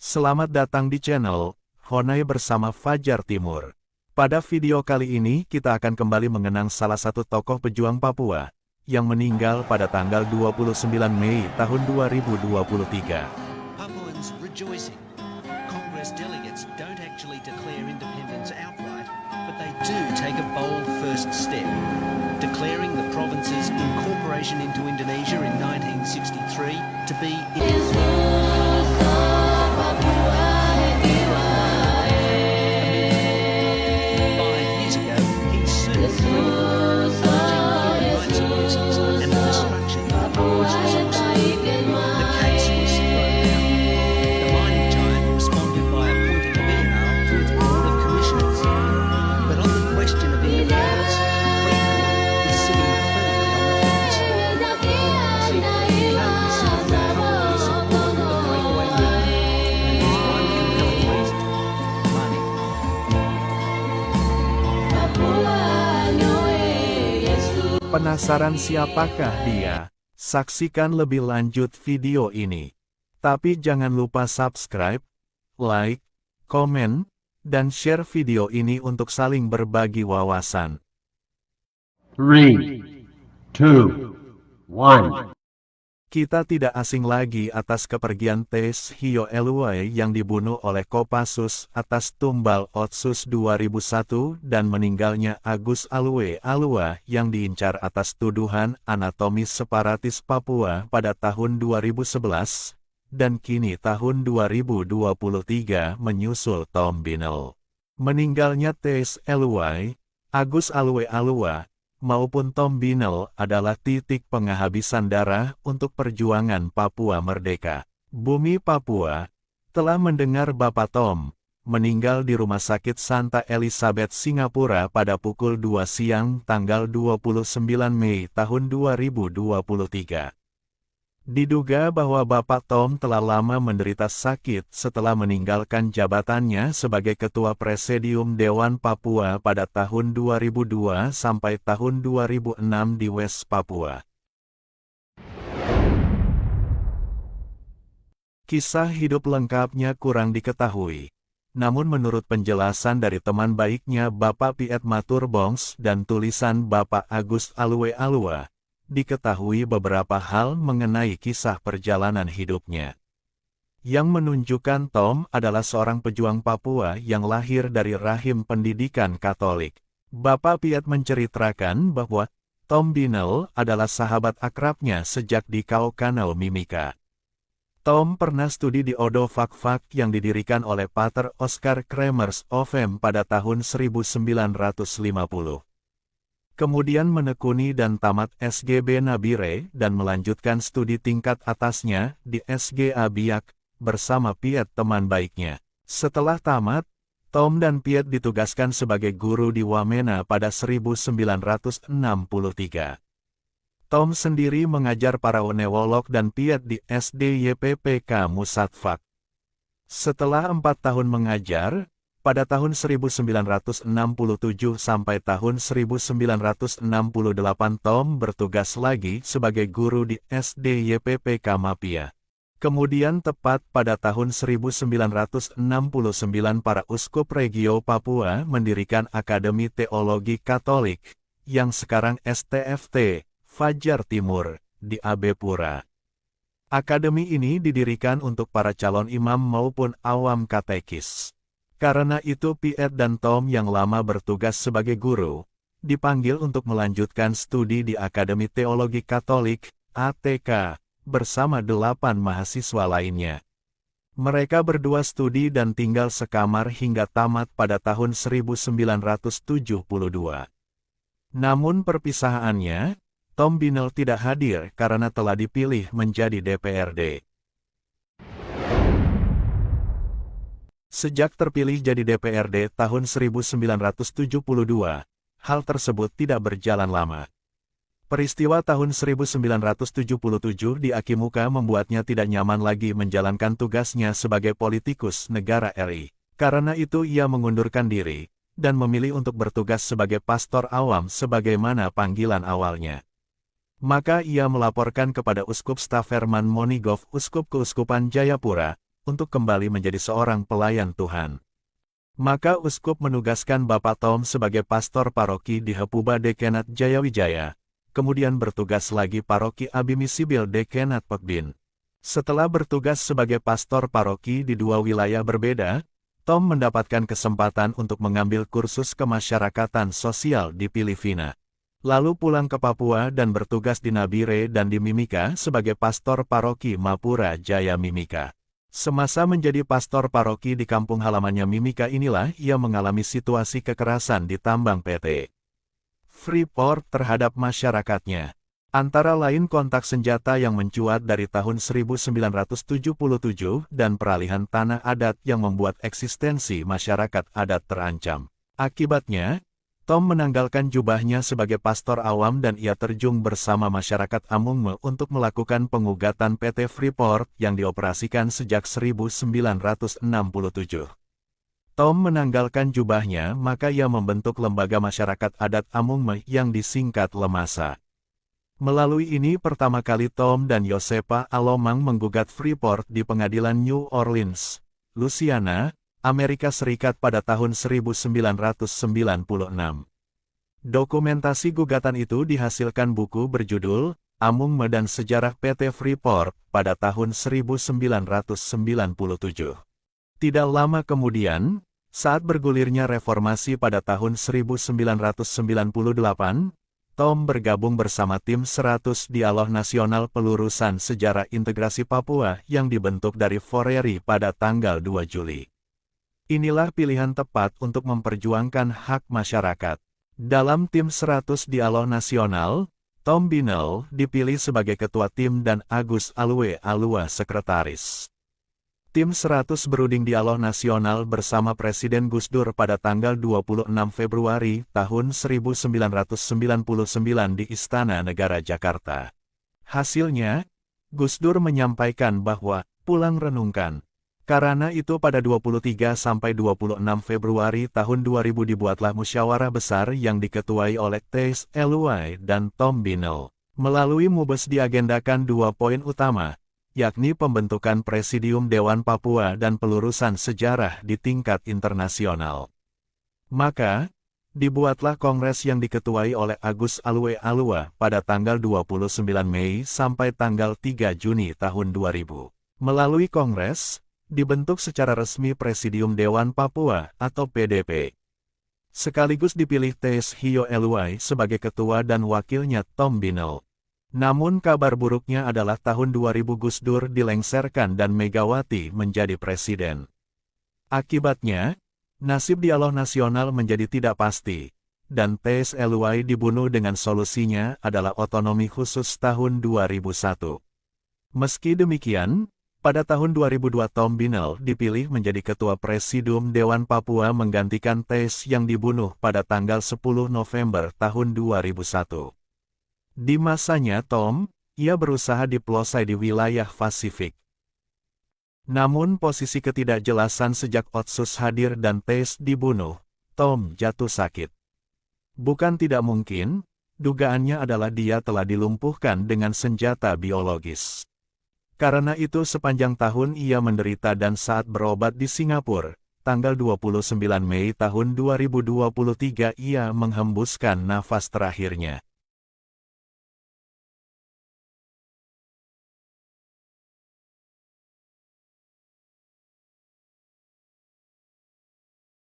Selamat datang di channel Honai bersama Fajar Timur. Pada video kali ini kita akan kembali mengenang salah satu tokoh pejuang Papua yang meninggal pada tanggal 29 Mei tahun 2023. Papuans rejoicing. Congress delegates don't actually declare independence outright, but they do take a bold first step, declaring the province's incorporation into Indonesia in 1963 to be Penasaran siapakah dia? Saksikan lebih lanjut video ini. Tapi jangan lupa subscribe, like, komen, dan share video ini untuk saling berbagi wawasan. 3, 2, 1. Kita tidak asing lagi atas kepergian Tes Hio Eluai yang dibunuh oleh Kopassus atas tumbal Otsus 2001 dan meninggalnya Agus Alwe Alua yang diincar atas tuduhan anatomis separatis Papua pada tahun 2011, dan kini tahun 2023 menyusul Tom Binel. Meninggalnya Tes Eluai, Agus Alwe Alua, maupun Tom Binel adalah titik penghabisan darah untuk perjuangan Papua merdeka. Bumi Papua telah mendengar Bapak Tom meninggal di Rumah Sakit Santa Elizabeth Singapura pada pukul 2 siang tanggal 29 Mei tahun 2023. Diduga bahwa Bapak Tom telah lama menderita sakit setelah meninggalkan jabatannya sebagai Ketua Presidium Dewan Papua pada tahun 2002 sampai tahun 2006 di West Papua. Kisah hidup lengkapnya kurang diketahui. Namun menurut penjelasan dari teman baiknya Bapak Piet Maturbongs dan tulisan Bapak Agus Alwe Alua, diketahui beberapa hal mengenai kisah perjalanan hidupnya, yang menunjukkan Tom adalah seorang pejuang Papua yang lahir dari rahim pendidikan Katolik. Bapak Piet menceritakan bahwa Tom Binel adalah sahabat akrabnya sejak di Kaukanau Mimika. Tom pernah studi di Odo Fakfak yang didirikan oleh Pater Oscar Kremers Ovem pada tahun 1950. Kemudian menekuni dan tamat SGB Nabire dan melanjutkan studi tingkat atasnya di SGA Biak bersama Piet teman baiknya. Setelah tamat, Tom dan Piet ditugaskan sebagai guru di Wamena pada 1963. Tom sendiri mengajar para onewolog dan Piet di SD YPPK Musatfak. Setelah 4 tahun mengajar, pada tahun 1967 sampai tahun 1968 Tom bertugas lagi sebagai guru di SD YPPK Mapia. Kemudian tepat pada tahun 1969 para uskup regio Papua mendirikan Akademi Teologi Katolik, yang sekarang STFT, Fajar Timur, di Abepura. Akademi ini didirikan untuk para calon imam maupun awam katekis. Karena itu Piet dan Tom yang lama bertugas sebagai guru, dipanggil untuk melanjutkan studi di Akademi Teologi Katolik, ATK, bersama 8 mahasiswa lainnya. Mereka berdua studi dan tinggal sekamar hingga tamat pada tahun 1972. Namun perpisahannya, Tom Binel tidak hadir karena telah dipilih menjadi DPRD. Sejak terpilih jadi DPRD tahun 1972, hal tersebut tidak berjalan lama. Peristiwa tahun 1977 di Akimuka membuatnya tidak nyaman lagi menjalankan tugasnya sebagai politikus negara RI. Karena itu ia mengundurkan diri, dan memilih untuk bertugas sebagai pastor awam sebagaimana panggilan awalnya. Maka ia melaporkan kepada Uskup Staferman Monigov Uskup Keuskupan Jayapura, untuk kembali menjadi seorang pelayan Tuhan. Maka uskup menugaskan Bapak Tom sebagai pastor paroki di Hepuba Dekenat Jayawijaya, kemudian bertugas lagi paroki Abimisibil Dekenat Pekbin. Setelah bertugas sebagai pastor paroki di dua wilayah berbeda, Tom mendapatkan kesempatan untuk mengambil kursus kemasyarakatan sosial di Filipina. Lalu pulang ke Papua dan bertugas di Nabire dan di Mimika sebagai pastor paroki Mapura Jaya Mimika. Semasa menjadi pastor paroki di kampung halamannya Mimika inilah ia mengalami situasi kekerasan di tambang PT Freeport terhadap masyarakatnya. Antara lain kontak senjata yang mencuat dari tahun 1977 dan peralihan tanah adat yang membuat eksistensi masyarakat adat terancam. Akibatnya, Tom menanggalkan jubahnya sebagai pastor awam dan ia terjun bersama masyarakat Amungme untuk melakukan pengugatan PT Freeport yang dioperasikan sejak 1967. Tom menanggalkan jubahnya maka ia membentuk lembaga masyarakat adat Amungme yang disingkat Lemasa. Melalui ini pertama kali Tom dan Yosepa Alomang menggugat Freeport di pengadilan New Orleans, Louisiana, Amerika Serikat pada tahun 1996. Dokumentasi gugatan itu dihasilkan buku berjudul Amungme dan Sejarah PT Freeport pada tahun 1997. Tidak lama kemudian, saat bergulirnya reformasi pada tahun 1998, Tom bergabung bersama tim 100 Dialog Nasional Pelurusan Sejarah Integrasi Papua yang dibentuk dari Foreri pada tanggal 2 Juli. Inilah pilihan tepat untuk memperjuangkan hak masyarakat. Dalam tim 100 Dialog Nasional, Tom Binel dipilih sebagai ketua tim dan Agus Alwe Alua sekretaris. Tim 100 berunding Dialog Nasional bersama Presiden Gus Dur pada tanggal 26 Februari tahun 1999 di Istana Negara Jakarta. Hasilnya, Gus Dur menyampaikan bahwa, pulang renungkan. Karena itu pada 23 sampai 26 Februari tahun 2000 dibuatlah musyawarah besar yang diketuai oleh T.S. Eluai dan Tom Binel. Melalui MUBES diagendakan 2 poin utama, yakni pembentukan Presidium Dewan Papua dan pelurusan sejarah di tingkat internasional. Maka, dibuatlah kongres yang diketuai oleh Agus Alwe Alua pada tanggal 29 Mei sampai tanggal 3 Juni tahun 2000. Melalui kongres, dibentuk secara resmi Presidium Dewan Papua atau PDP. Sekaligus dipilih T.S. Hio Eluai sebagai ketua dan wakilnya Tom Binel. Namun kabar buruknya adalah tahun 2000 Gus Dur dilengsarkan dan Megawati menjadi presiden. Akibatnya, nasib Dialog Nasional menjadi tidak pasti, dan T.S. Eluai dibunuh dengan solusinya adalah otonomi khusus tahun 2001. Meski demikian, pada tahun 2002 Tom Binel dipilih menjadi Ketua Presidium Dewan Papua menggantikan T.S. yang dibunuh pada tanggal 10 November tahun 2001. Di masanya Tom, ia berusaha dipelosai di wilayah Pasifik. Namun posisi ketidakjelasan sejak Otsus hadir dan T.S. dibunuh, Tom jatuh sakit. Bukan tidak mungkin, dugaannya adalah dia telah dilumpuhkan dengan senjata biologis. Karena itu sepanjang tahun ia menderita dan saat berobat di Singapura, tanggal 29 Mei tahun 2023 ia menghembuskan nafas terakhirnya.